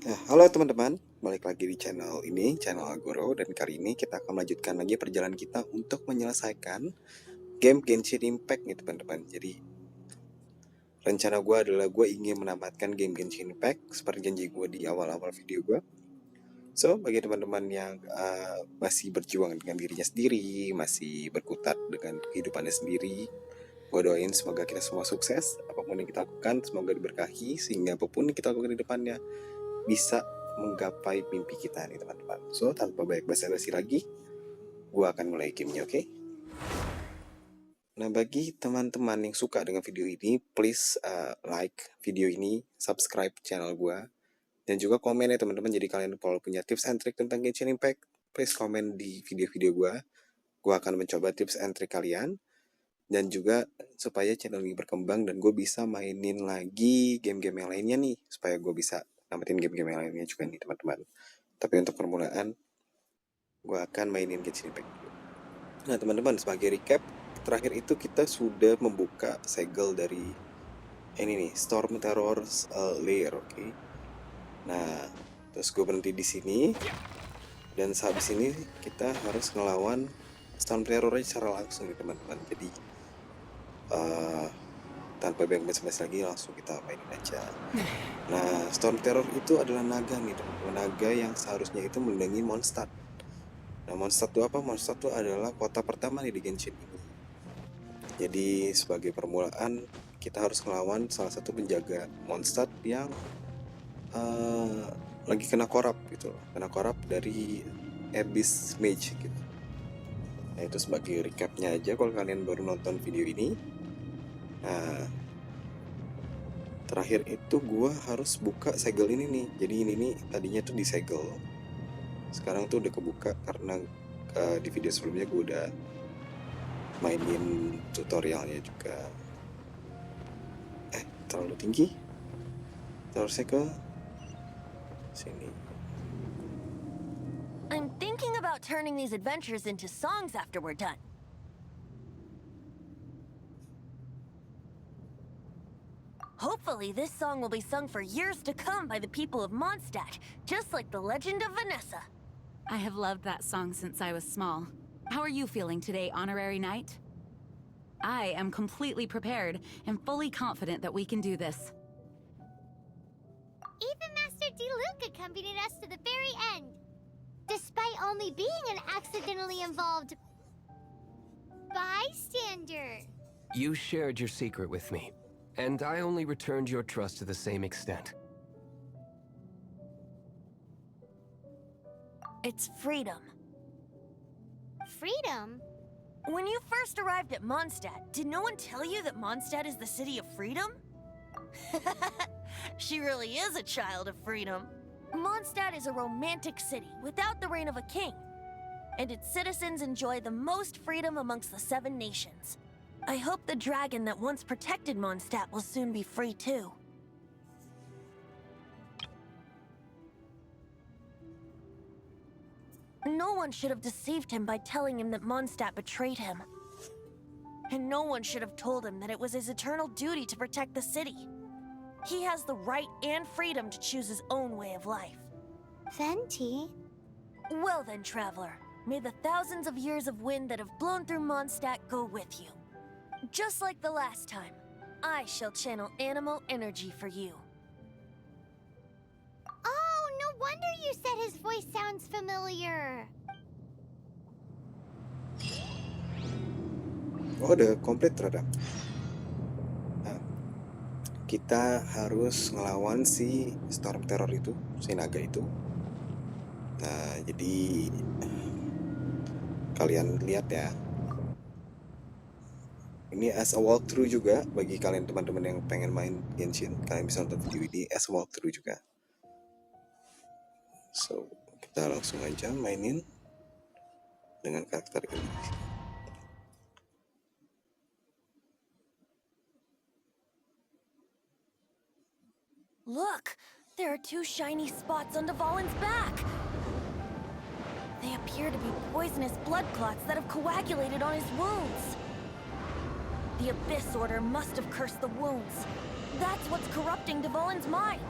Halo teman-teman, balik lagi di channel ini, channel Agoro, dan kali ini kita akan melanjutkan lagi perjalanan kita untuk menyelesaikan game Genshin Impact nih teman-teman. Jadi rencana gue adalah gue ingin menamatkan game Genshin Impact seperti janji gue di awal-awal video gue. So, bagi teman-teman yang masih berjuang dengan dirinya sendiri, masih berkutat dengan kehidupannya sendiri, gue doain semoga kita semua sukses. Apapun yang kita lakukan, semoga diberkahi, sehingga apapun yang kita lakukan di depannya bisa menggapai mimpi kita nih teman-teman. So, tanpa banyak basa-basi lagi, gue akan mulai gamenya, oke? Nah, bagi teman-teman yang suka dengan video ini, please like video ini, subscribe channel gue, dan juga komen ya teman-teman. Jadi kalian kalau punya tips and trick tentang Genshin Impact, please komen di video-video gue. Gue akan mencoba tips and trick kalian, dan juga supaya channel ini berkembang dan gue bisa mainin lagi game-game yang lainnya nih, supaya gue bisa namatin game-game yang lainnya juga nih teman-teman. Tapi untuk permulaan, gue akan mainin Genshin Impact. Nah teman-teman, sebagai recap, terakhir itu kita sudah membuka segel dari ini nih, Storm Terror's Lair, oke? Nah, terus gue berhenti di sini, dan habis ini kita harus ngelawan Storm Terror secara langsung nih teman-teman. Jadi tanpa banyak basa-basi lagi, langsung kita mainin aja. Nah, Storm Terror itu adalah naga nih teman-teman, naga yang seharusnya itu melindungi Mondstadt. Nah, Mondstadt itu apa? Mondstadt itu adalah kota pertama nih di Genshin ini. Jadi sebagai permulaan kita harus melawan salah satu penjaga Mondstadt yang lagi kena korap gitu, kena korap dari Abyss Mage gitu. Nah, itu sebagai recapnya aja kalau kalian baru nonton video ini. Nah, terakhir itu gue harus buka segel ini nih. Jadi ini nih tadinya tuh disegel, sekarang tuh udah kebuka karena di video sebelumnya gue udah mainin tutorialnya juga. Terlalu tinggi, terusnya ke sini. I'm thinking about turning these adventures into songs after we're done. Hopefully this song will be sung for years to come by the people of Mondstadt, just like the legend of Vanessa. I have loved that song since I was small. How are you feeling today, Honorary Knight? I am completely prepared and fully confident that we can do this. Even Master Diluc accompanied us to the very end, despite only being an accidentally involved bystander. You shared your secret with me, and I only returned your trust to the same extent. It's freedom. Freedom? When you first arrived at Mondstadt, did no one tell you that Mondstadt is the city of freedom? She really is a child of freedom. Mondstadt is a romantic city without the reign of a king, and its citizens enjoy the most freedom amongst the 7 nations. I hope the dragon that once protected Mondstadt will soon be free too. No one should have deceived him by telling him that Mondstadt betrayed him. And no one should have told him that it was his eternal duty to protect the city. He has the right and freedom to choose his own way of life. Venti? Well then, traveler, may the thousands of years of wind that have blown through Mondstadt go with you. Just like the last time, I shall channel animal energy for you. Oh, no wonder you said his voice sounds familiar. Oh, udah komplit terhadap. Nah, kita harus ngelawan si Storm Terror itu, si naga itu. Nah, jadi kalian lihat ya. Ini as a walkthrough juga bagi kalian teman-teman yang pengen main Genshin. Kalian bisa nonton video ini as a walkthrough juga. So, kita langsung aja mainin dengan karakter ini. Look! There are 2 shiny spots on Dvalin's back! They appear to be poisonous blood clots that have coagulated on his wounds. The Abyss Order must have cursed the wounds. That's what's corrupting Dvalin's mind.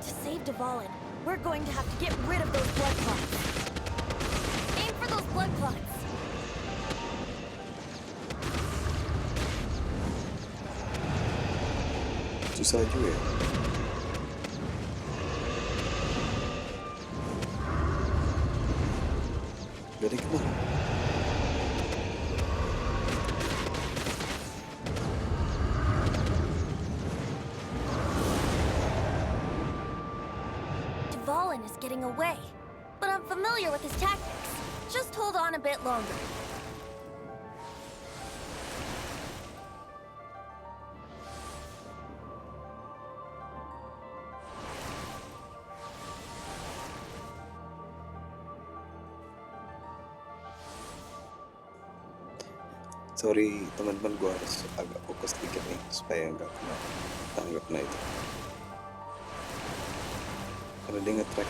To save Dvalin, we're going to have to get rid of those blood clots. Aim for those blood clots. Susah juga ya. Dari kemana? Dvalin is getting away, but I'm familiar with his tactics. Just hold on a bit longer. Sorry teman-teman, gue harus agak fokus dikit nih supaya nggak kena itu. Karena dia nge-track.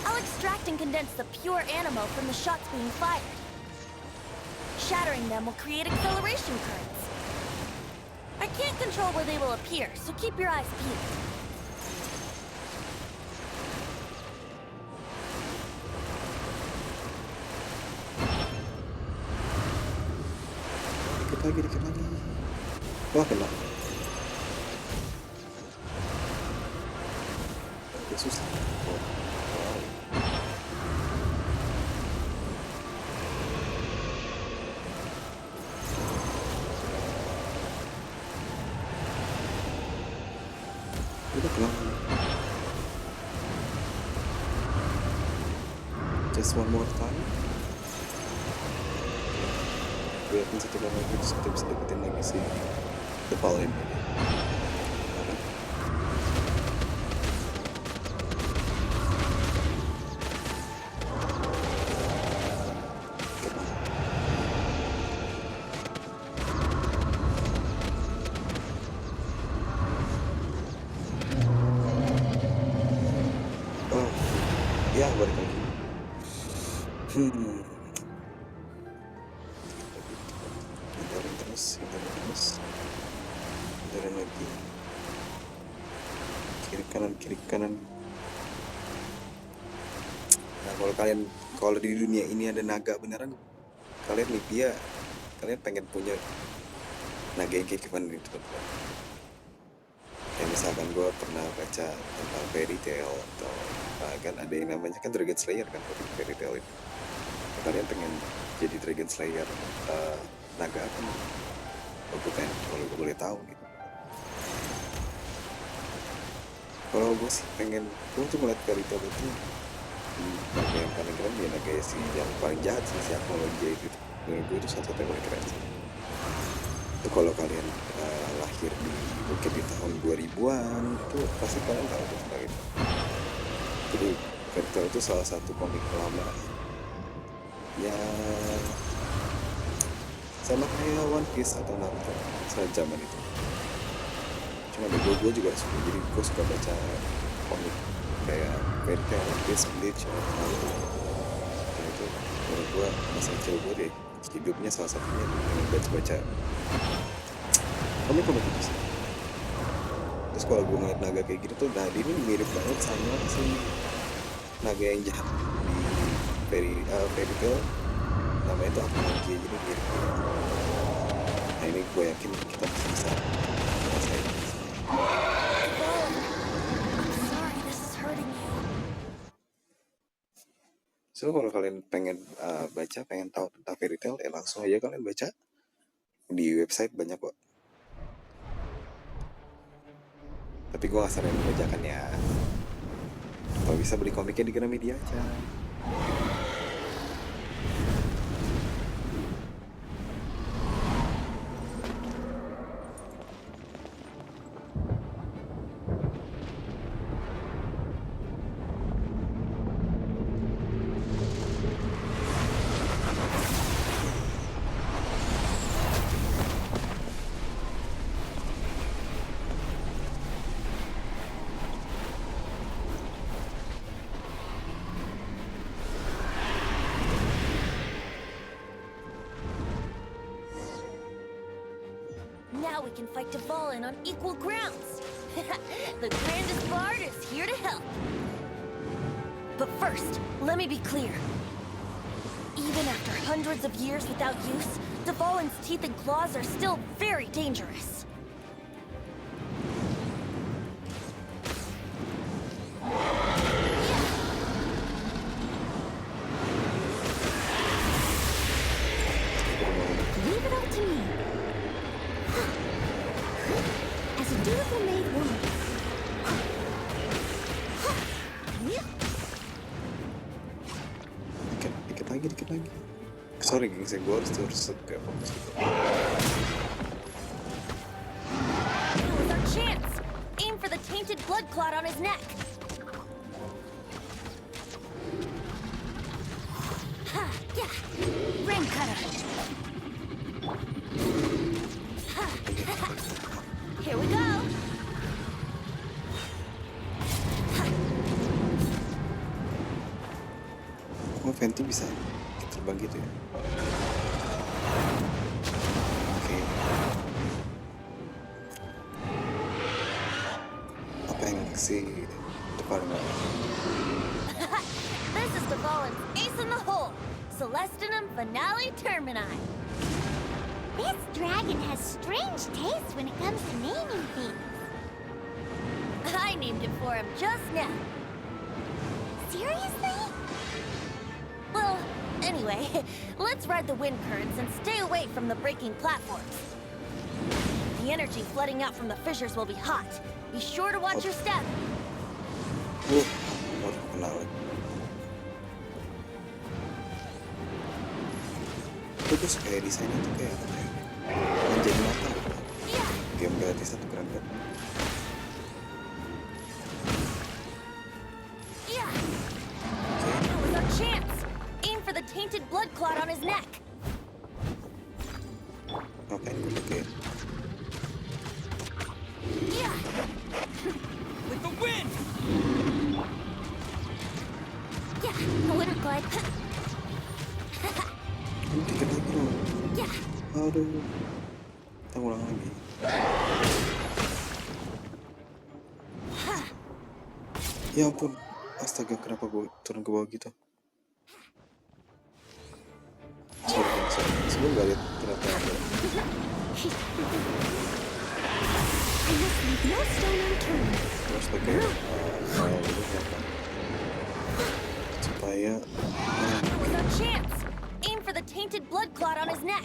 I'll extract and condense the pure animo from the shots being fired. Shattering them will create acceleration currents. I can't control where they will appear, so keep your eyes peeled. Dikit lagi. Wah, kena. Agak susah. Wow. Udah kena. Just one more time. Gue yakin satu kali lagi terus kita bisa dapetin lagi si Dvalin. Oh, ya balik lagi. Hindarin lagi. Kiri kanan. Nah, kalau di dunia ini ada naga beneran, kalian mimpi ya, kalian pengen punya naga yang kayak gimana gitu. Kayak misalkan gue pernah baca tentang fairy tale atau kan ada yang namanya kan Dragon Slayer kan, fairy tale itu. Kalian pengen jadi Dragon Slayer naga apa nih? Kalau gue boleh tahu gitu. Kalau gue sih pengen, gue tuh ngeliat fairy tale itu naga yang paling keren ya naga sih yang paling jahat sih, si teknologi itu. Menurut gue itu satu yang paling keren sih. Itu kalau kalian lahir mungkin di tahun 2000-an itu pasti kalian tahu tuh tentang itu. Jadi fairy tale itu salah satu komik lama ya, sama kayak One Piece atau Naruto saat zaman itu. Cuma gue juga suka, jadi gue suka baca komik kayak fairy tale, One Piece, Bleach, Naruto. Dan itu menurut gue masa kecil gue deh, hidupnya salah satunya dengan baca komik itu sih. Terus kalau gue ngeliat naga kayak gitu tuh, nah ini mirip banget sama si naga yang jahat di fairy tale, namanya itu Romaji, jadi mirip. Nah ini gue yakin kita bisa ngerasain. I'm sorry this is hurting you. So kalau kalian pengen pengen tahu tentang fairy tale, langsung aja kalian baca di website, banyak kok. Tapi gue gak sering membacakan ya. Kalau bisa beli komiknya di Gramedia aja. Now we can fight Dvalin on equal grounds. The grandest bard is here to help. But first, let me be clear. Even after hundreds of years without use, Dvalin's teeth and claws are still very dangerous. Leave it up to me. As a dutiful maid woman. Dikit lagi. Sorry gengs, gue harus kayak fokus gitu. Now is our chance. Aim for the tainted blood clot on his neck. Ha, yeah. Rain cutter. Ha, here we go. Oh, Fenty bisa terbang gitu ya. Oke. Apa yang si Dvalin? This is Dvalin's ace in the hole. Celestinum finale termini. This dragon has strange taste when it comes to naming things. I named it for him just now. Seriously? Well, anyway, let's ride the wind currents and stay away from the breaking platforms. The energy flooding out from the fissures will be hot. Be sure to watch your step. Baru kenal. Terus kayak desainnya tuh kayak menjadi mata. Game gratis satu keren banget. Yeah. That was our chance. Aim for the tainted blood clot on his neck. Ngapain gue pakai? Yeah. With the wind! Yeah, I wouldn't glide. Dikit lagi loh. Yeah. Aduh. Kita ulang lagi. Ya ampun. Astaga, kenapa gue turun ke bawah gitu? Sorry. Sebelum gak lihat ternyata ada. I must leave no stone unturned. Terus pakai file dulu kenapa? Supaya That was our chance. Aim for the tainted blood clot on his neck.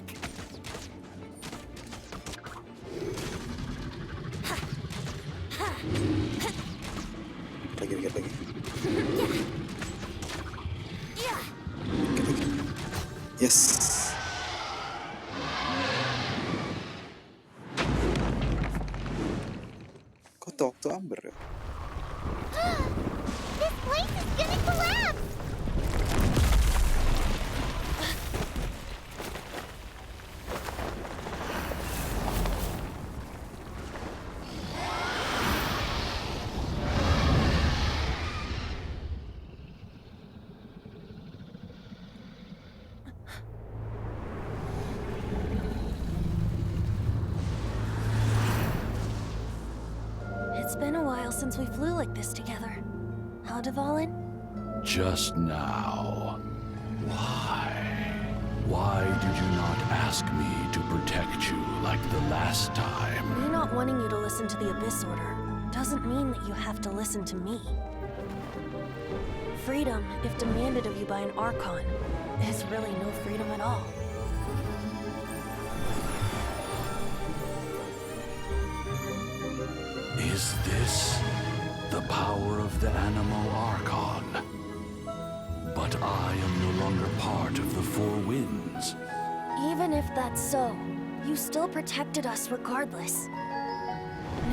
dikit lagi. Yeah. Dikit. Yes. Kok talk to Amber ya? This place is gonna collapse! It's been a while since we flew like this together. How, Dvalin? Just now. Why? Why did you not ask me to protect you like the last time? Me not wanting you to listen to the Abyss Order doesn't mean that you have to listen to me. Freedom, if demanded of you by an Archon, is really no freedom at all. Is this the power of the Animo Archon? But I am no longer part of the Four Winds. Even if that's so, you still protected us regardless.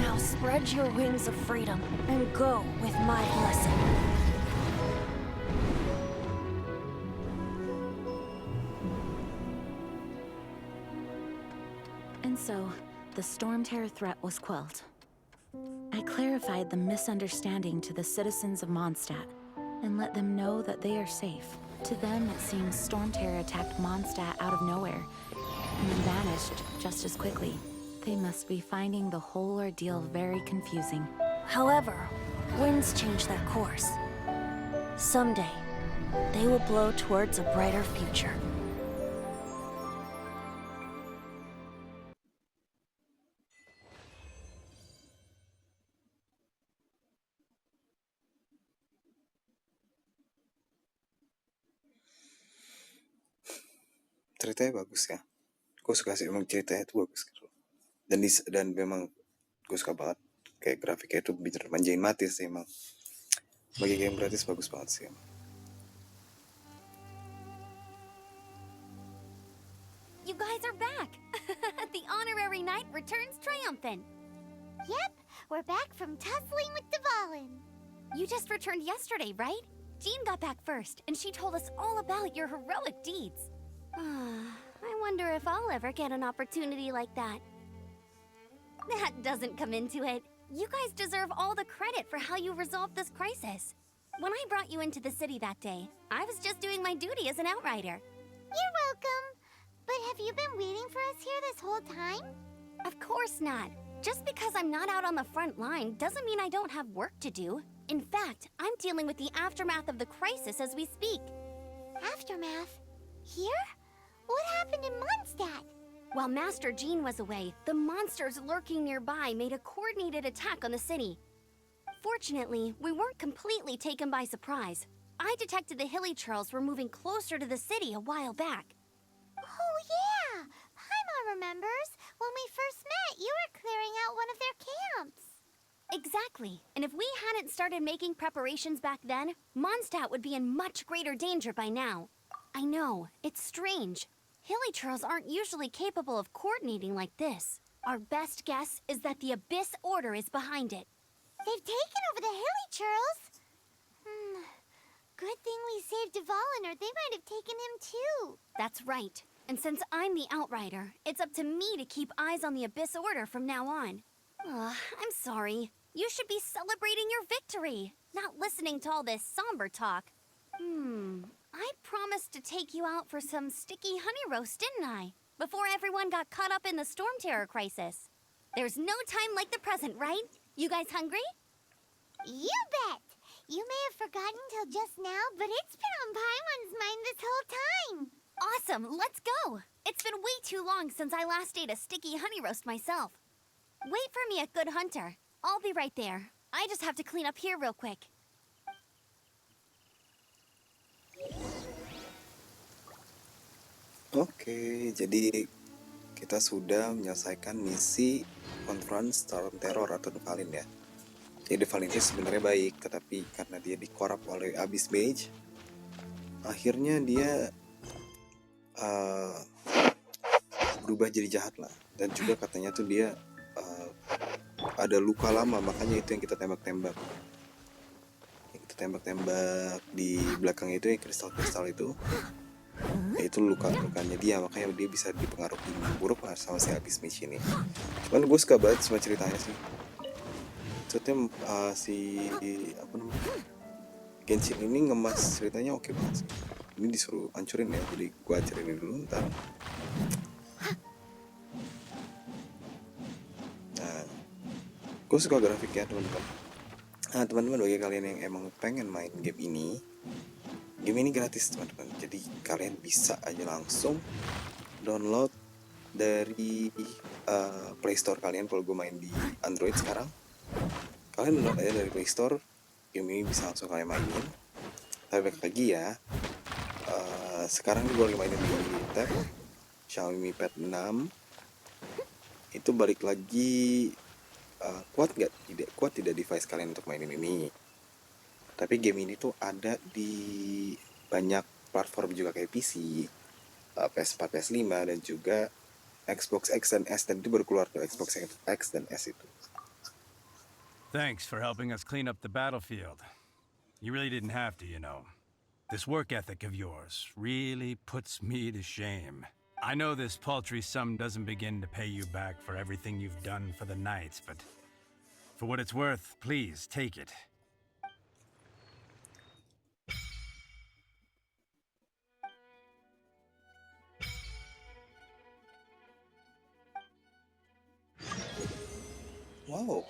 Now spread your wings of freedom and go with my blessing. And so, the Storm Terror threat was quelled. I clarified the misunderstanding to the citizens of Mondstadt and let them know that they are safe. To them, it seems Storm Terror attacked Mondstadt out of nowhere and then vanished just as quickly. They must be finding the whole ordeal very confusing. However, winds change their course. Someday, they will blow towards a brighter future. Ceritanya bagus ya. Gue suka sih, emang ceritanya itu bagus gitu. Dan memang gue suka banget kayak grafiknya itu bener manjain mati sih emang. Bagi game gratis bagus banget sih emang. You guys are back! The honorary knight returns triumphant. Yep, we're back from tussling with Dvalin. You just returned yesterday, right? Jean got back first, and she told us all about your heroic deeds. I wonder if I'll ever get an opportunity like that. That doesn't come into it. You guys deserve all the credit for how you resolved this crisis. When I brought you into the city that day, I was just doing my duty as an outrider. You're welcome. But have you been waiting for us here this whole time? Of course not. Just because I'm not out on the front line doesn't mean I don't have work to do. In fact, I'm dealing with the aftermath of the crisis as we speak. Aftermath? Here? What happened in Mondstadt? While Master Jean was away, the monsters lurking nearby made a coordinated attack on the city. Fortunately, we weren't completely taken by surprise. I detected the Hilly Churls were moving closer to the city a while back. Oh yeah! Paimon remembers. When we first met, you were clearing out one of their camps. Exactly. And if we hadn't started making preparations back then, Mondstadt would be in much greater danger by now. I know, it's strange. Hilly Churls aren't usually capable of coordinating like this. Our best guess is that the Abyss Order is behind it. They've taken over the Hilly Churls? Good thing we saved Dvalin, or they might have taken him too. That's right. And since I'm the Outrider, it's up to me to keep eyes on the Abyss Order from now on. I'm sorry. You should be celebrating your victory, not listening to all this somber talk. I promised to take you out for some sticky honey roast, didn't I? Before everyone got caught up in the storm terror crisis. There's no time like the present, right? You guys hungry? You bet! You may have forgotten till just now, but it's been on Paimon's mind this whole time. Awesome, let's go! It's been way too long since I last ate a sticky honey roast myself. Wait for me at Good Hunter. I'll be right there. I just have to clean up here real quick. Oke, jadi kita sudah menyelesaikan misi Confront Storm Terror atau Dvalin ya. Jadi Dvalin itu sebenarnya baik, tetapi karena dia dikorap oleh Abyss Mage, akhirnya dia berubah jadi jahat lah. Dan juga katanya tuh dia ada luka lama, makanya itu yang kita tembak-tembak. Yang kita tembak-tembak di belakang itu, yang kristal-kristal itu. Itu lukanya dia, makanya dia bisa dipengaruhi buruk lah sama si Abyss Mage ini. Cuman gue suka banget sama ceritanya sih. Maksudnya Genshin ini ngemas ceritanya oke banget sih. Ini disuruh hancurin ya, jadi gue hancurin ini dulu ntar. Nah, gue suka grafiknya teman-teman. Nah teman-teman, bagi kalian yang emang pengen main game ini gratis teman-teman, jadi kalian bisa aja langsung download dari Play Store kalian. Kalau gue main di Android sekarang, kalian download aja dari Play Store, game ini bisa langsung kalian mainin. Tapi balik lagi ya, sekarang gue lagi mainin di tab Xiaomi Mi Pad 6. Itu balik lagi, kuat tidak device kalian untuk mainin ini. Tapi game ini tuh ada di banyak platform juga kayak PC, PS4, PS5, dan juga Xbox X dan S, dan itu baru keluar tuh Xbox X dan S itu. Thanks for helping us clean up the battlefield. You really didn't have to, you know. This work ethic of yours really puts me to shame. I know this paltry sum doesn't begin to pay you back for everything you've done for the Knights, but for what it's worth, please take it. Wow.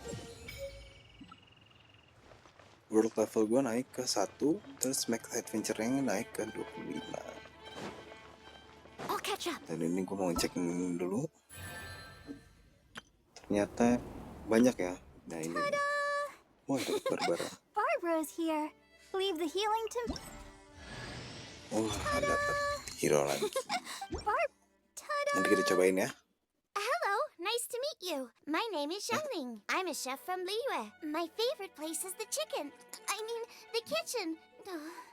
World level gue naik ke 1, terus max adventure-nya naik ke 25. I'll catch up. Dan ini gue mau ngecek dulu. Ternyata banyak ya. Nah ini. Wah, dapat Barbara. Barbara's here. Leave the healing to Wah, dapat hero lagi. Ta-da! Nanti kita cobain ya. Hello, nice to meet you. My name is Xiangling. I'm a chef from Liyue. My favorite place is the the kitchen.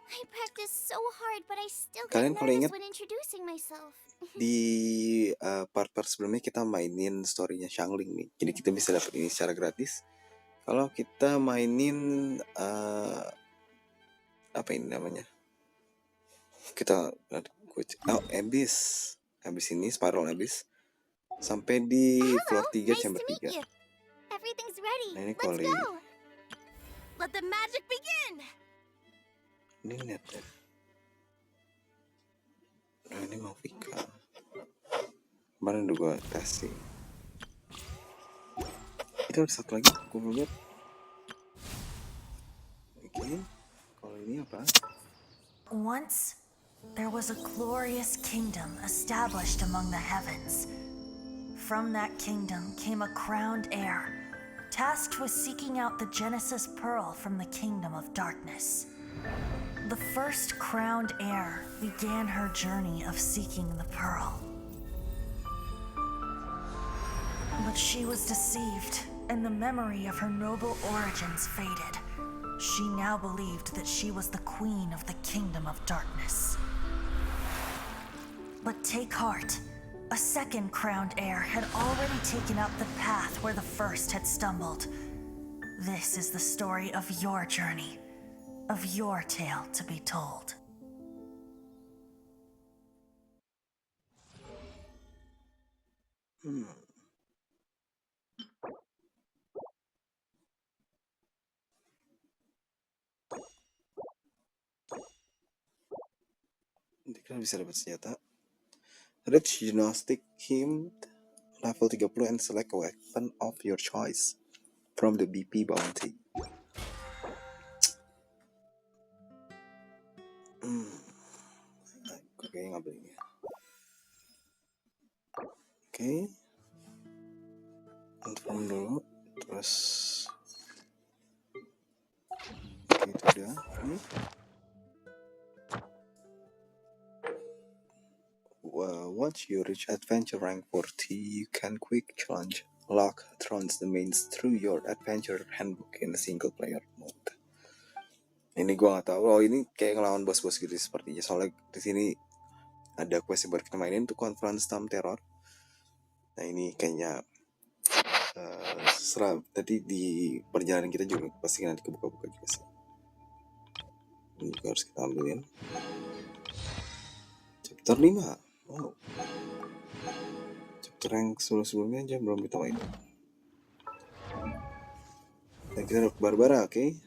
I practice so hard, but I still Kalian get kalau nervous ingat when introducing myself. di part-part sebelumnya kita mainin story-nya Xiangling nih. Jadi kita bisa dapat ini secara gratis. Kalau kita mainin apa ini namanya? Kita Abyss. Abyss ini Spiral Abyss sampai di floor 3 nice chamber to meet 3. you. Everything's ready. Nah, ini Let's Koli. go. Let the magic begin! Ini net ya. Nah, ini mau Vika. Kemarin udah gue tes sih. Itu ada satu lagi, gue belum lihat. Oke, kalau ini apa? Once, there was a glorious kingdom established among the heavens. From that kingdom came a crowned heir, tasked with seeking out the Genesis Pearl from the kingdom of darkness. The first crowned heir began her journey of seeking the pearl. But she was deceived, and the memory of her noble origins faded. She now believed that she was the queen of the kingdom of darkness. But take heart. A second crowned heir had already taken up the path where the first had stumbled. This is the story of your journey, of your tale to be told. Nanti kita bisa dapat senjata. Reach Gnostic Hymn level 30 and select a weapon of your choice from the BP bounty. Gue kayaknya ngambil ini. Oke. Confront dulu. Terus oke, itu udah. Ini. Once you reach adventure rank 40, you can quick challenge lock thrones the mains through your adventure handbook in a single player mode. Ini gua nggak tahu. Oh, ini kayak ngelawan bos-bos gitu sepertinya. Soalnya di sini ada quest yang baru kita mainin untuk Confront Storm Terror. Nah ini kayaknya serah. Tadi di perjalanan kita juga pasti nanti kebuka-buka juga sih. Ini juga harus kita ambilin. Chapter 5. Oh. Chapter yang sebelumnya aja belum kita main. Dan kita dapat Barbara, oke? Okay?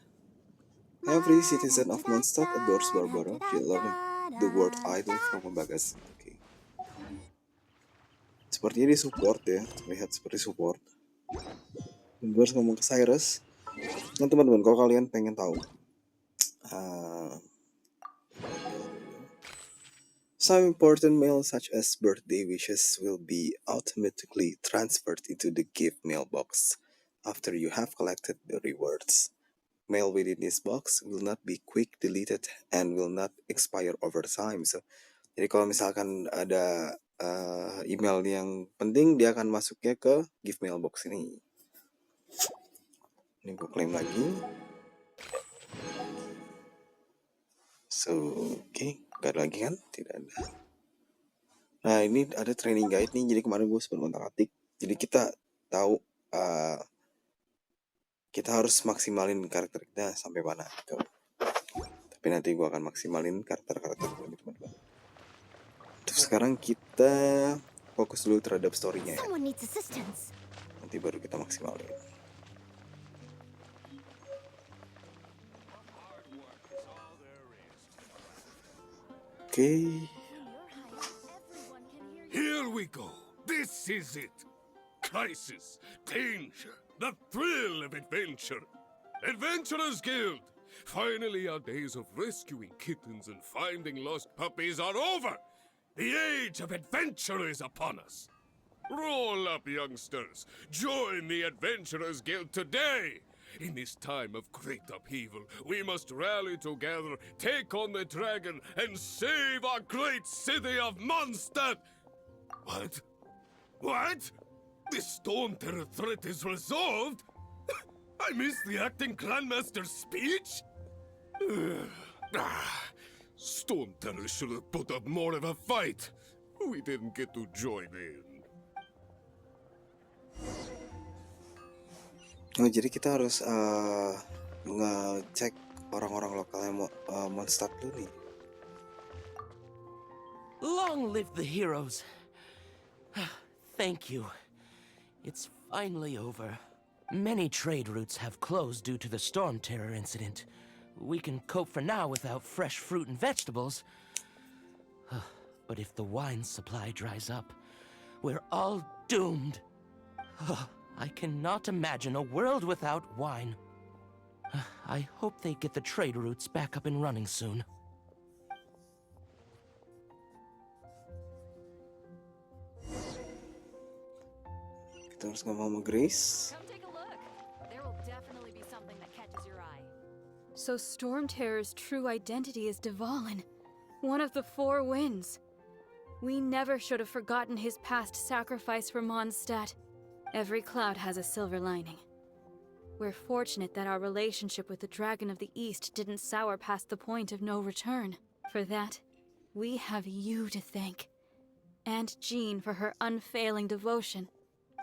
Every citizen of Mondstadt adores Barbara. She loves the word idol from a bagas. Oke. Okay. Sepertinya dia support ya, terlihat seperti support. Dan gue harus ngomong ke Cyrus. Nah teman-teman, kalau kalian pengen tahu some important mail such as birthday wishes will be automatically transferred into the gift mailbox after you have collected the rewards. Mail within this box will not be quick deleted and will not expire over time. So, jadi kalau misalkan ada email yang penting, dia akan masuknya ke gift mailbox ini. Ini gue klaim lagi. So, oke. Gak ada lagi kan? Tidak ada. Nah ini ada training guide nih. Jadi kemarin gue sempat ngotak-atik. Jadi kita tahu kita harus maksimalin karakter kita sampai mana gitu. Tapi nanti gue akan maksimalin karakter-karakter gue nih teman-teman. Terus sekarang kita fokus dulu terhadap story-nya ya. Nanti baru kita maksimalin. Okay. Here we go. This is it. crisis, danger, the thrill of adventure. Adventurers Guild! Finally, our days of rescuing kittens and finding lost puppies are over! The age of adventure is upon us! Roll up, youngsters! Join the Adventurers Guild today! In this time of great upheaval, we must rally together, take on the dragon, and save our great city of Mondstadt! What? What? The Storm Terror threat is resolved? I missed the acting Grandmaster's speech? Storm Terror should have put up more of a fight. We didn't get to join in. Oh, jadi kita harus ngecek orang-orang lokal yang Mondstadt dulu nih. Long live the heroes. Thank you. It's finally over. Many trade routes have closed due to the Storm Terror incident. We can cope for now without fresh fruit and vegetables. But if the wine supply dries up, we're all doomed. I cannot imagine a world without wine. I hope they get the trade routes back up and running soon. Kita harus ngomong sama Grace. Come take a look. There will definitely be something that catches your eye. So Storm Terror's true identity is Dvalin, one of the four winds. We never should have forgotten his past sacrifice for Mondstadt. Every cloud has a silver lining. We're fortunate that our relationship with the Dragon of the East didn't sour past the point of no return. For that, we have you to thank. And Jean for her unfailing devotion.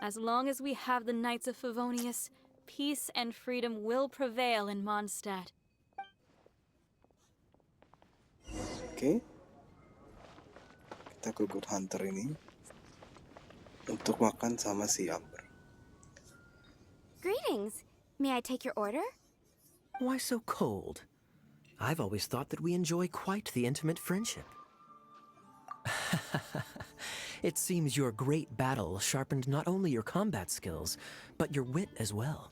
As long as we have the Knights of Favonius, peace and freedom will prevail in Mondstadt. Oke. Kita ke Good Hunter ini untuk makan sama si Amber. Greetings. May I take your order? Why so cold? I've always thought that we enjoy quite the intimate friendship. It seems your great battle sharpened not only your combat skills, but your wit as well.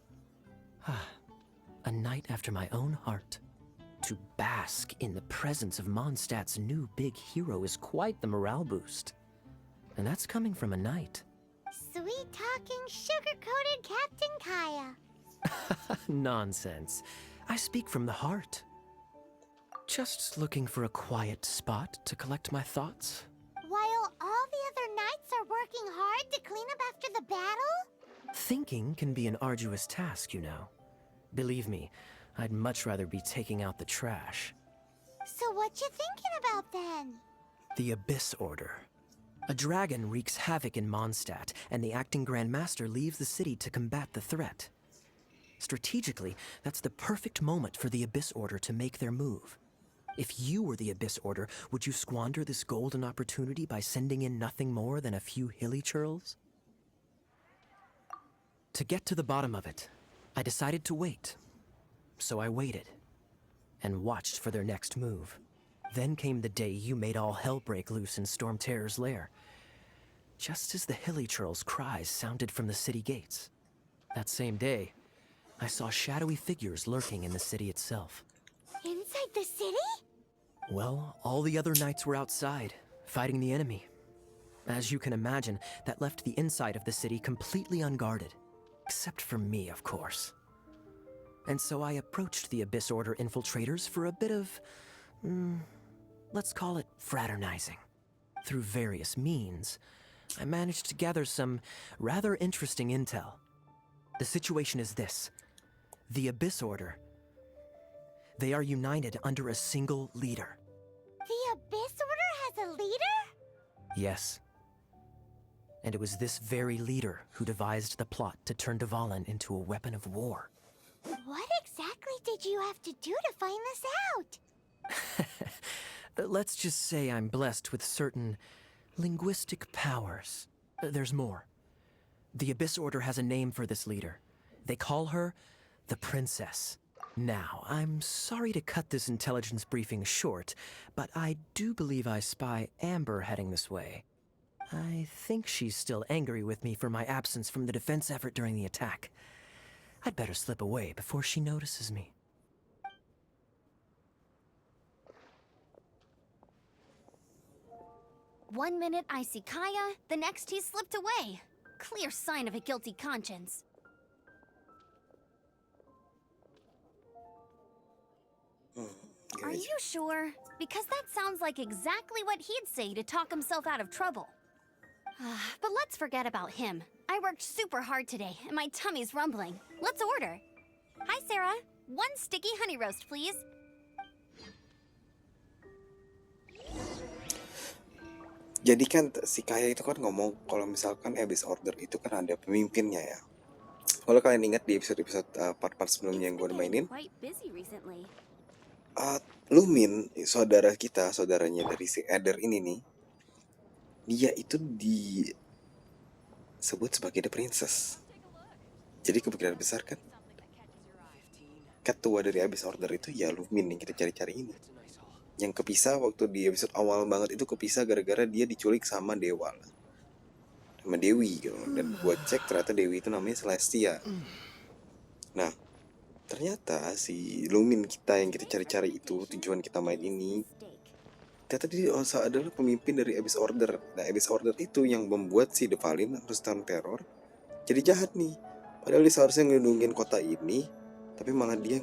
A knight after my own heart. To bask in the presence of Mondstadt's new big hero is quite the morale boost. And that's coming from a knight. Sweet-talking, sugar-coated Captain Kaya. Nonsense. I speak from the heart. Just looking for a quiet spot to collect my thoughts. While all the other knights are working hard to clean up after the battle? Thinking can be an arduous task, you know. Believe me, I'd much rather be taking out the trash. So what you thinking about then? The Abyss Order. A dragon wreaks havoc in Mondstadt, and the acting Grand Master leaves the city to combat the threat. Strategically, that's the perfect moment for the Abyss Order to make their move. If you were the Abyss Order, would you squander this golden opportunity by sending in nothing more than a few hilly churls? To get to the bottom of it, I decided to wait. So I waited, and watched for their next move. Then came the day you made all hell break loose in Storm Terror's lair. Just as the hilly churls' cries sounded from the city gates. That same day, I saw shadowy figures lurking in the city itself. Inside the city? Well, all the other knights were outside, fighting the enemy. As you can imagine, that left the inside of the city completely unguarded. Except for me, of course. And so I approached the Abyss Order infiltrators for a bit of, let's call it fraternizing. Through various means, I managed to gather some rather interesting intel. The situation is this. The Abyss Order, they are united under a single leader. The Abyss Order has a leader? Yes. And it was this very leader who devised the plot to turn Dvalin into a weapon of war. What exactly did you have to do to find this out? Let's just say I'm blessed with certain linguistic powers. There's more. The Abyss Order has a name for this leader. They call her the Princess. Now, I'm sorry to cut this intelligence briefing short, but I do believe I spy Amber heading this way. I think she's still angry with me for my absence from the defense effort during the attack. I'd better slip away before she notices me. One minute I see Kaya, the next he slipped away. Clear sign of a guilty conscience. Are you sure? Because that sounds like exactly what he'd say to talk himself out of trouble. But let's forget about him. I worked super hard today, and my tummy's rumbling. Let's order. Hi, Sarah. One sticky honey roast, please. Jadi kan si Kaya itu kan ngomong kalau misalkan habis order itu kan ada pemimpinnya ya. Kalau kalian ingat di episode-episode part-part sebelumnya yang gue mainin, Quite busy recently. Lumin, saudara kita, saudaranya dari si Eder ini nih, dia itu disebut sebagai the princess. Jadi kemungkinan besar kan ketua dari habis order itu ya Lumin yang kita cari-cari ini. Yang kepisah waktu di episode awal banget itu kepisah gara-gara dia diculik sama Dewa lah. Sama Dewi gitu. Dan buat cek ternyata Dewi itu namanya Celestia. Nah, ternyata si Lumin kita yang kita cari-cari itu, tujuan kita main ini, ternyata dia adalah pemimpin dari Abyss Order. Nah, Abyss Order itu yang membuat si Dvalin harus tahan teror. Jadi jahat nih. Padahal dia seharusnya ngelindungin kota ini, tapi malah dia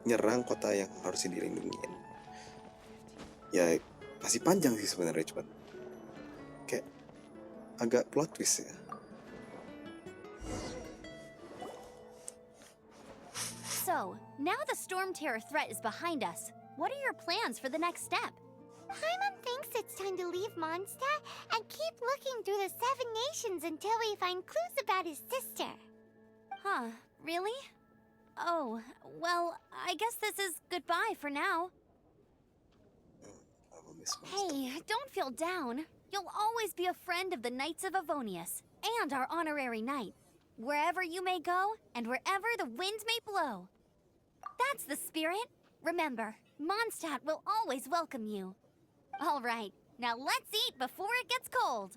nyerang kota yang harusnya dilindungin. Ya, masih panjang sih sebenarnya, cuman kayak agak plot twist ya. So, now the Storm Terror threat is behind us. What are your plans for the next step? Paimon thinks it's time to leave Mondstadt and keep looking through the 7 nations until we find clues about his sister. Huh, really? Oh, well, I guess this is goodbye for now. Hey, don't feel down. You'll always be a friend of the Knights of Avonius, and our honorary knight. Wherever you may go, and wherever the wind may blow. That's the spirit. Remember, Mondstadt will always welcome you. All right, now let's eat before it gets cold.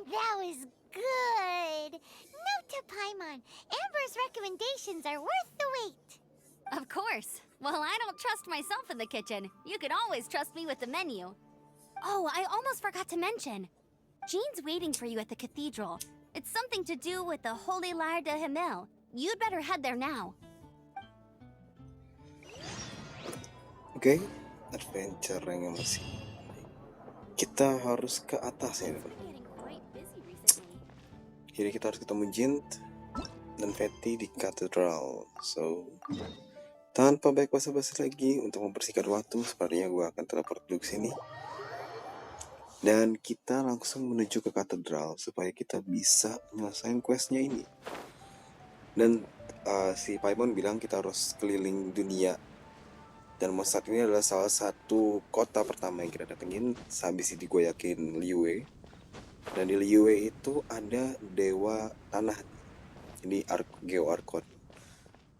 That was good. Note to Paimon, Amber's recommendations are worth the wait. Of course. Well, I don't trust myself in the kitchen. You can always trust me with the menu. Oh, I almost forgot to mention. Jean's waiting for you at the cathedral. It's something to do with the Holy Lyre de Himmel. You'd better head there now. Oke, adventure yang masih. Kita harus ke atas ya. Jadi kita harus ketemu Jin dan Fatty di katedral. So, tanpa banyak basa-basi lagi, untuk mempersingkat waktu, sepertinya gue akan teleport dulu ke sini. Dan kita langsung menuju ke katedral supaya kita bisa menyelesaikan questnya ini. Dan si Paimon bilang kita harus keliling dunia. Dan Mondstadt ini adalah salah satu kota pertama yang kita datengin. Habis itu gue yakin Liyue. Dan di Liyue itu ada dewa tanah. Ini Geo Arkon.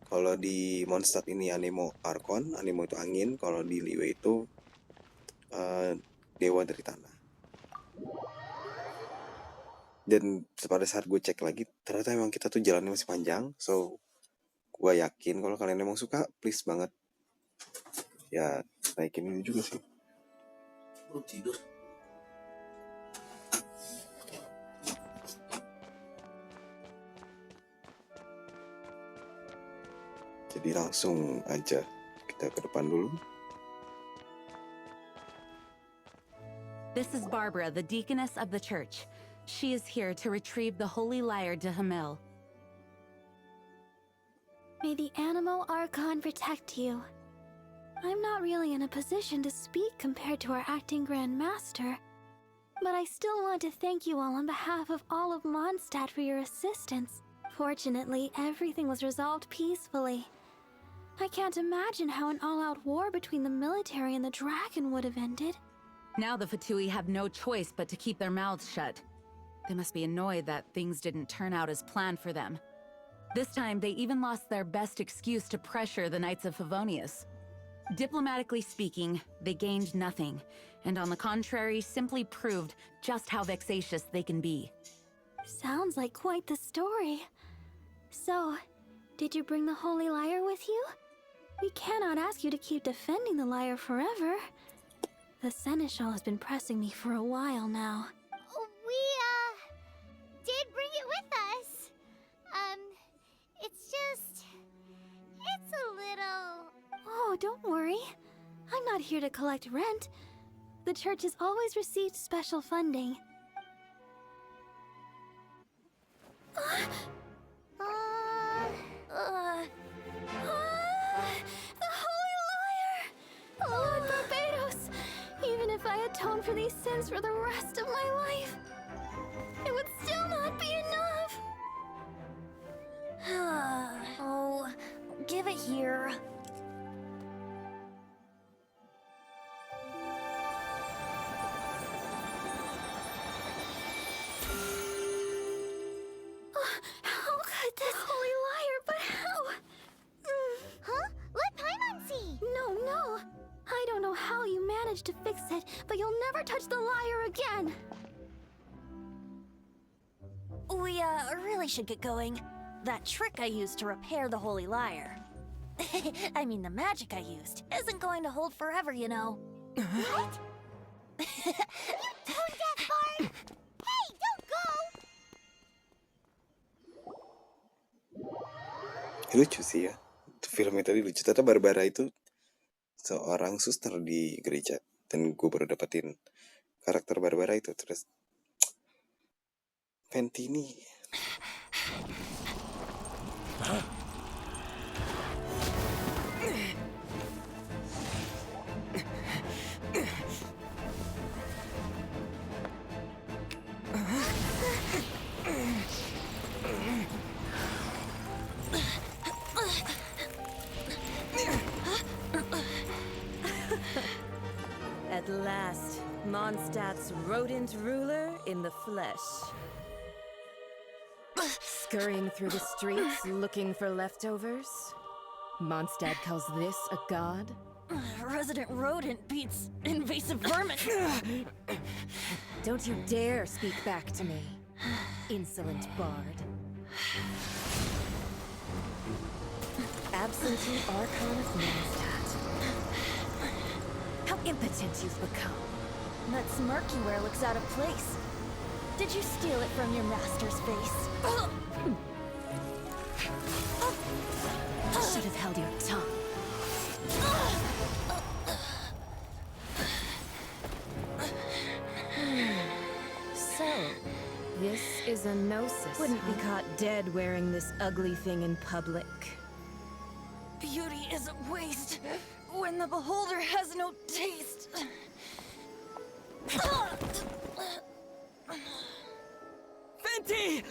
Kalau di Mondstadt ini Anemo Arkon. Anemo itu angin. Kalau di Liyue itu dewa dari tanah. Dan pada saat gue cek lagi, ternyata emang kita tuh jalannya masih panjang. So, gue yakin kalau kalian emang suka, please banget ya naikin ini juga sih. Belum tidur. Jadi langsung aja kita ke depan dulu. This is Barbara, the deaconess of the church. She is here to retrieve the Holy Lyre de Himmel. May the Anemo Archon protect you. I'm not really in a position to speak compared to our acting Grand Master, but I still want to thank you all on behalf of all of Mondstadt for your assistance. Fortunately, everything was resolved peacefully. I can't imagine how an all-out war between the military and the dragon would have ended. Now the Fatui have no choice but to keep their mouths shut. They must be annoyed that things didn't turn out as planned for them. This time, they even lost their best excuse to pressure the Knights of Favonius. Diplomatically speaking, they gained nothing, and on the contrary, simply proved just how vexatious they can be. Sounds like quite the story. So, did you bring the Holy Lyre with you? We cannot ask you to keep defending the lyre forever. The Seneschal has been pressing me for a while now. We, did bring it with us. It's a little... Oh, don't worry. I'm not here to collect rent. The church has always received special funding. The Holy Lyre! Lord Barbados! Even if I atone for these sins for the rest of my life, it would still not be enough! Oh, give it here. How could this Holy Lyre, but how? Huh? Let Paimon see! No. I don't know how you managed to fix it, but you'll never touch the lyre again! We, really should get going. That trick I used to repair the Holy Lyre. I mean, the magic I used isn't going to hold forever, you know. What? You tone-deaf bard! Hey, don't go! Lucu sih ya. Filmnya tadi lucu. Ternyata Barbara itu seorang suster di gereja. Dan gue baru dapetin karakter Barbara itu. Terus Fenty ini At last, Mondstadt's rodent ruler in the flesh. Scurrying through the streets looking for leftovers? Mondstadt calls this a god? Resident rodent beats invasive vermin. Don't you dare speak back to me, insolent bard. Absentee Archon of Mondstadt. How impotent you've become. That smirk you wear looks out of place. Did you steal it from your master's face? Should have held your tongue. So, this is a gnosis. Wouldn't be caught dead wearing this ugly thing in public. Beauty is a waste when the beholder has no taste. Fenty!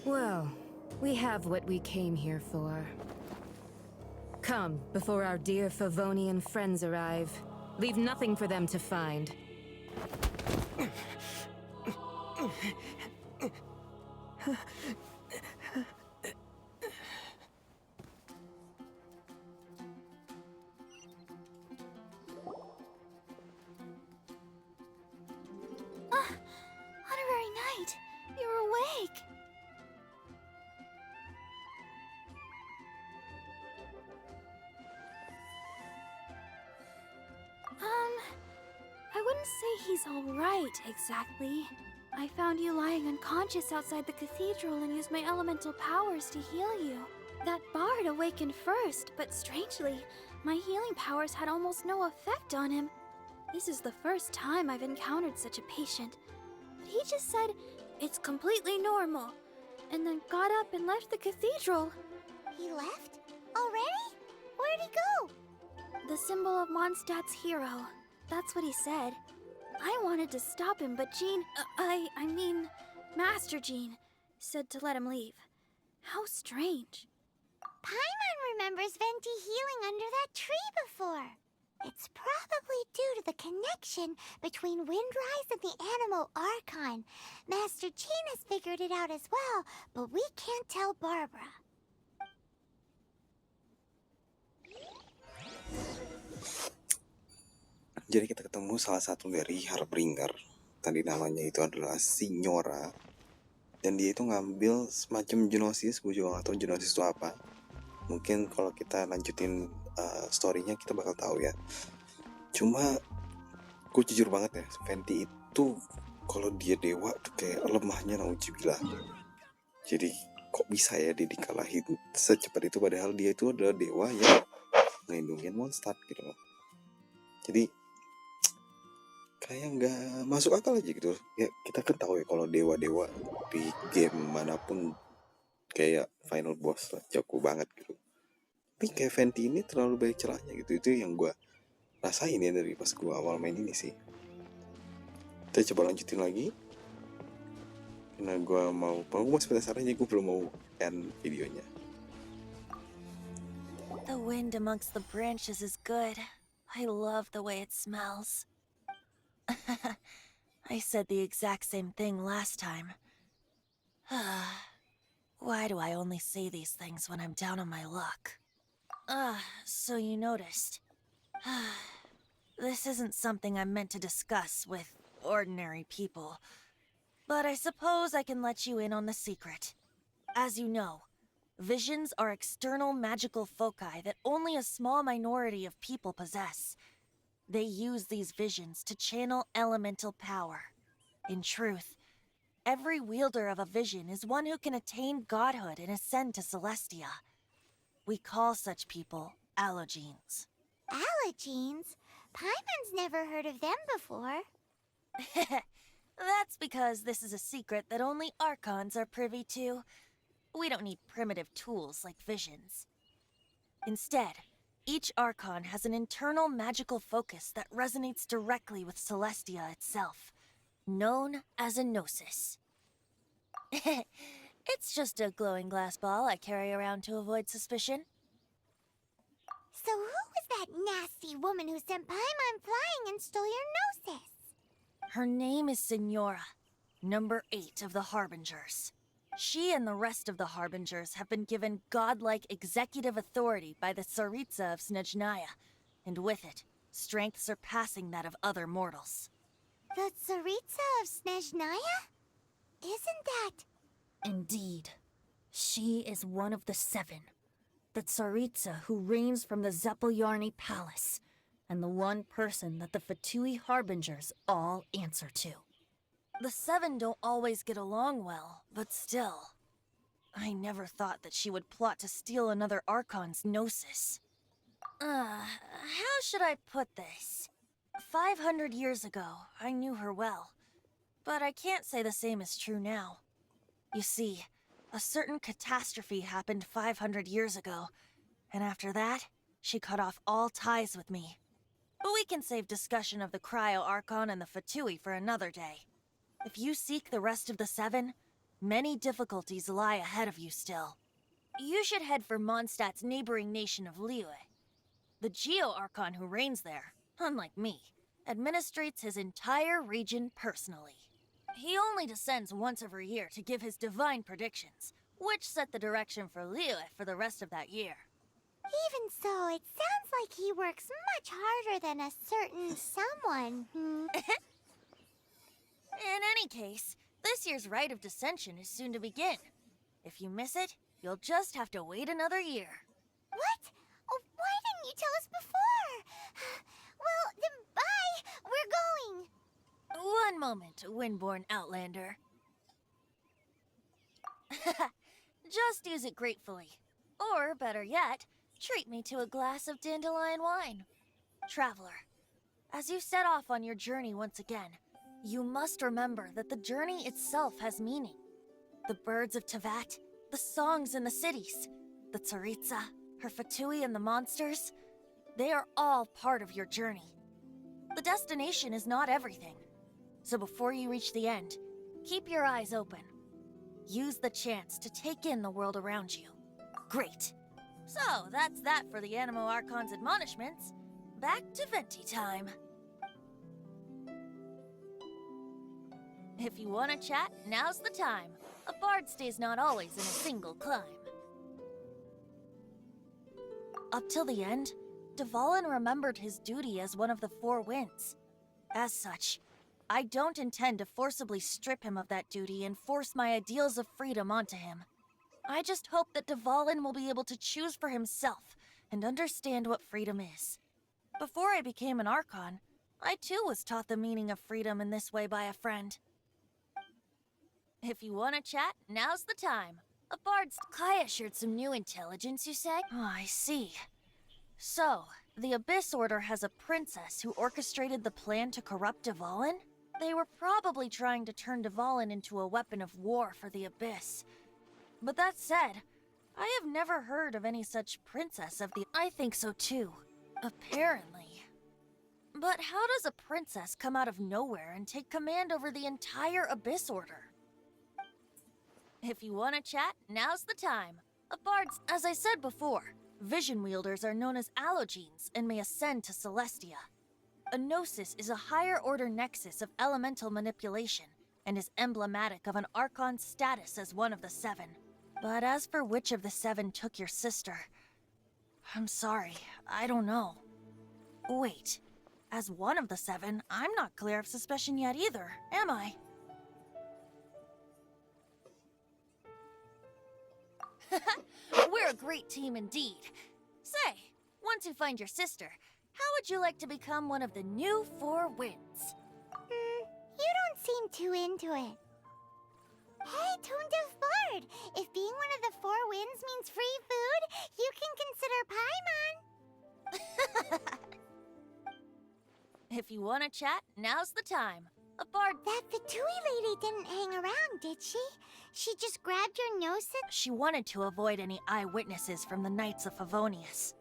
Well, we have what we came here for. Come, before our dear Favonian friends arrive. Leave nothing for them to find. Honorary Knight, you're awake. I wouldn't say he's all right, exactly. I found you lying unconscious outside the cathedral and used my elemental powers to heal you. That bard awakened first, but strangely, my healing powers had almost no effect on him. This is the first time I've encountered such a patient. But he just said, it's completely normal, and then got up and left the cathedral. He left? Already? Where'd he go? The symbol of Mondstadt's hero. That's what he said. I wanted to stop him, but Jean, I mean, Master Jean, said to let him leave. How strange. Paimon remembers Venti healing under that tree before. It's probably due to the connection between Windrise and the Animal Archon. Master Jean has figured it out as well, but we can't tell Barbara. Jadi kita ketemu salah satu dari Harbinger. Tadi namanya itu adalah Signora. Dan dia itu ngambil semacam genosis, gue juga gak tahu genosis itu apa. Mungkin kalau kita lanjutin story-nya kita bakal tahu ya. Cuma gue jujur banget ya, Venti itu kalau dia dewa tuh kayak lemahnya nauzubillah. Jadi kok bisa ya dia dikalahin secepat itu, padahal dia itu adalah dewa yang ngelindungin Mondstadt gitu loh. Jadi kayak nggak masuk akal aja gitu ya. Kita kan tahu ya kalau dewa-dewa di game manapun kayak final boss lah, jago banget gitu. Tapi kayak Venti ini terlalu banyak celahnya gitu. Itu yang gue rasain ya dari pas gue awal main ini sih. Kita coba lanjutin lagi karena gue masih penasaran, jadi gue belum mau end videonya. The wind amongst the branches is good. I love the way it smells. I said the exact same thing last time. Why do I only say these things when I'm down on my luck? So you noticed. This isn't something I'm meant to discuss with ordinary people, but I suppose I can let you in on the secret. As you know, visions are external magical foci that only a small minority of people possess. They use these visions to channel elemental power. In truth, every wielder of a vision is one who can attain godhood and ascend to Celestia. We call such people allogenes. Allogenes? Paimon's never heard of them before. That's because this is a secret that only Archons are privy to. We don't need primitive tools like visions. Instead, each Archon has an internal magical focus that resonates directly with Celestia itself, known as a gnosis. It's just a glowing glass ball I carry around to avoid suspicion. So who was that nasty woman who sent Paimon flying and stole your gnosis? Her name is Signora, number 8 of the Harbingers. She and the rest of the Harbingers have been given godlike executive authority by the Tsaritsa of Snezhnaya, and with it, strength surpassing that of other mortals. The Tsaritsa of Snezhnaya? Isn't that... Indeed. She is one of the 7. The Tsaritsa who reigns from the Zepelyarny Palace, and the one person that the Fatui Harbingers all answer to. The 7 don't always get along well, but still. I never thought that she would plot to steal another Archon's gnosis. How should I put this? 500 years ago, I knew her well, but I can't say the same is true now. You see, a certain catastrophe happened 500 years ago, and after that, she cut off all ties with me. But we can save discussion of the Cryo Archon and the Fatui for another day. If you seek the rest of the 7, many difficulties lie ahead of you still. You should head for Mondstadt's neighboring nation of Liyue. The Geo-Archon who reigns there, unlike me, administrates his entire region personally. He only descends once every year to give his divine predictions, which set the direction for Liyue for the rest of that year. Even so, it sounds like he works much harder than a certain someone. In any case, this year's Rite of Descension is soon to begin. If you miss it, you'll just have to wait another year. What? Oh, why didn't you tell us before? Well, then bye! We're going! One moment, Windborn Outlander. Just use it gratefully. Or, better yet, treat me to a glass of dandelion wine. Traveler, as you set off on your journey once again, you must remember that the journey itself has meaning. The birds of Tevat, the songs in the cities, the Tsaritsa, her Fatui and the monsters, they are all part of your journey. The destination is not everything. So before you reach the end, keep your eyes open. Use the chance to take in the world around you. Great. So, that's that for the Animo Archon's admonishments. Back to Venti time. If you want to chat, now's the time. A bard stays not always in a single climb. Up till the end, Dvalin remembered his duty as one of the Four Winds. As such, I don't intend to forcibly strip him of that duty and force my ideals of freedom onto him. I just hope that Dvalin will be able to choose for himself and understand what freedom is. Before I became an Archon, I too was taught the meaning of freedom in this way by a friend. If you want to chat, now's the time. A bard's... Kaya shared some new intelligence, you say? Oh, I see. So, the Abyss Order has a princess who orchestrated the plan to corrupt Dvalin? They were probably trying to turn Dvalin into a weapon of war for the Abyss. But that said, I have never heard of any such princess of the... I think so too. Apparently. But how does a princess come out of nowhere and take command over the entire Abyss Order? If you want to chat, now's the time. A bard's... As I said before, vision wielders are known as allogenes and may ascend to Celestia. A gnosis is a higher order nexus of elemental manipulation and is emblematic of an Archon's status as one of the seven. But as for which of the seven took your sister, I'm sorry, I don't know. Wait, as one of the seven, I'm not clear of suspicion yet either, am I? We're a great team indeed. Say, once you find your sister, how would you like to become one of the new Four Winds? You don't seem too into it. Hey, Tone Deaf Bard! If being one of the Four Winds means free food, you can consider Paimon. If you want to chat, now's the time. A bard... That Fatui lady didn't hang around, did she? She just grabbed your nose and... She wanted to avoid any eyewitnesses from the Knights of Favonius.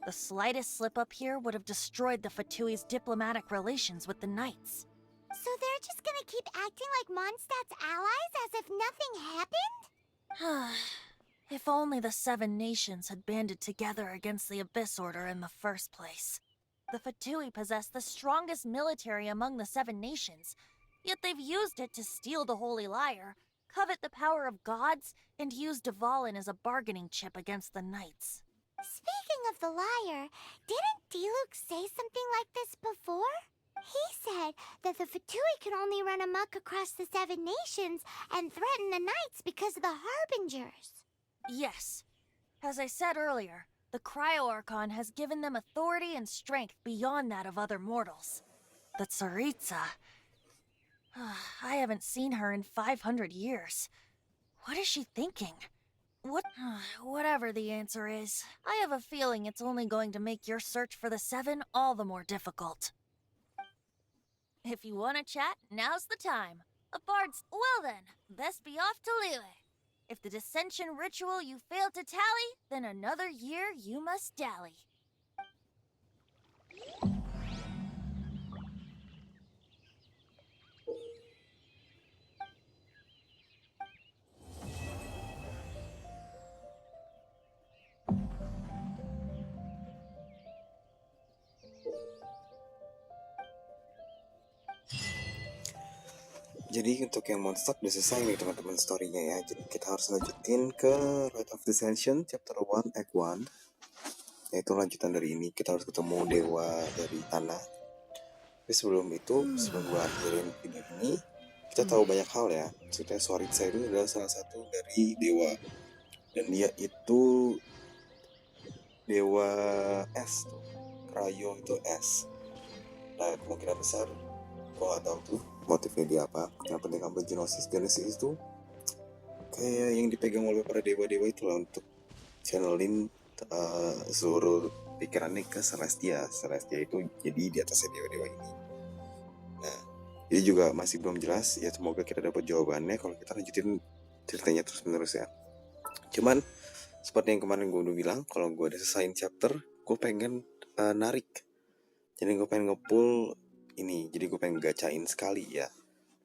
The slightest slip-up here would have destroyed the Fatui's diplomatic relations with the Knights. So they're just gonna keep acting like Mondstadt's allies as if nothing happened? If only the Seven Nations had banded together against the Abyss Order in the first place. The Fatui possess the strongest military among the Seven Nations, yet they've used it to steal the Holy Lyre, covet the power of gods, and use Dvalin as a bargaining chip against the Knights. Speaking of the lyre, didn't Diluc say something like this before? He said that the Fatui can only run amok across the Seven Nations and threaten the Knights because of the Harbingers. Yes. As I said earlier, the Cryo-Archon has given them authority and strength beyond that of other mortals. The Tsaritsa... I haven't seen her in 500 years. What is she thinking? Whatever the answer is, I have a feeling it's only going to make your search for the Seven all the more difficult. If you want to chat, now's the time. A bard's... Well then, best be off to Liyue. If the dissension ritual you failed to tally, then another year you must dally. Jadi untuk yang monster udah selesai nih teman-teman story-nya ya. Jadi kita harus lanjutin ke Rite of Descension chapter 1 act 1. Yaitu lanjutan dari ini, kita harus ketemu dewa dari tanah. Tapi sebelum itu, sebelum gua akhirin video ini, kita tahu banyak hal ya. Maksudnya Tsaritsa itu adalah salah satu dari dewa. Dan dia itu dewa es tuh. Cryo itu es. Nah kemungkinan besar gua gak tahu tuh motifnya dia apa. Yang penting ambil Genesis itu kayak yang dipegang oleh para dewa-dewa itu lah untuk channelin seluruh pikirannya ke Celestia. Celestia itu jadi di atasnya dewa-dewa ini. Nah ini juga masih belum jelas ya, semoga kita dapat jawabannya kalau kita lanjutin ceritanya terus menerus ya. Cuman seperti yang kemarin gue udah bilang, kalau gue udah selesaiin chapter, gue pengen narik. Jadi gue pengen nge-pull ini, jadi gue pengen gacain sekali ya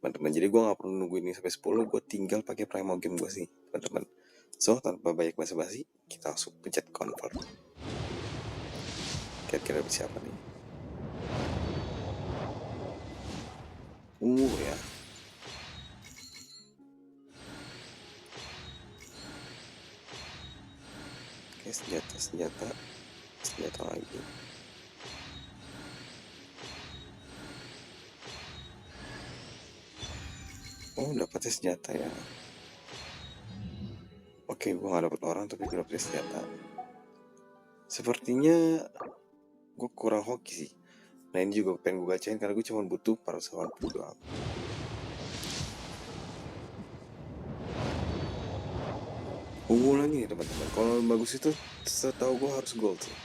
teman-teman. Jadi gue gak perlu nunggu ini sampai 10, gue tinggal pakai Primal Game gue sih teman-teman. So tanpa banyak basa-basi, kita langsung pencet Confront. Kira-kira siapa nih? Ya. Oke, senjata. senjata lagi. Oh, dapetnya senjata ya. Oke, gua gak dapet orang tapi gue dapet senjata. Sepertinya gue kurang hoki sih. Nah ini juga pengen gue gacain karena gue cuma butuh para 80 doang. Ungu lagi nih teman-teman. Kalau bagus itu setahu gue harus gold sih.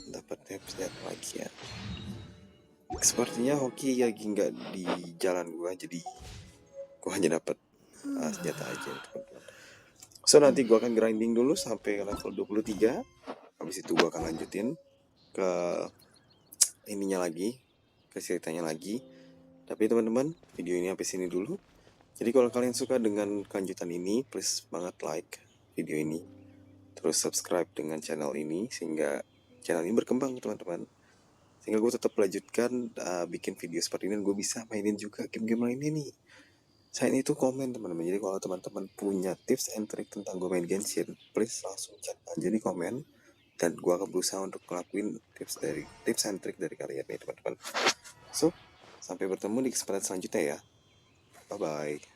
Dapat senjata lagi ya. Sepertinya hoki lagi nggak di jalan gue, jadi gue hanya dapat senjata aja teman-teman. So nanti gue akan grinding dulu sampai level 23. Habis itu gue akan lanjutin ke ininya lagi, ke ceritanya lagi. Tapi teman-teman, video ini sampai sini dulu. Jadi kalau kalian suka dengan kelanjutan ini, please banget like video ini. Terus subscribe dengan channel ini sehingga channel ini berkembang teman-teman. Sehingga gue tetap melanjutkan bikin video seperti ini dan gue bisa mainin juga game-game lainnya nih. Saya itu komen teman-teman. Jadi kalau teman-teman punya tips and trick tentang gue main Genshin, please langsung chat aja di komen. Dan gue akan berusaha untuk ngelakuin tips and trick dari kalian nih teman-teman. So, sampai bertemu di kesempatan selanjutnya ya. Bye-bye.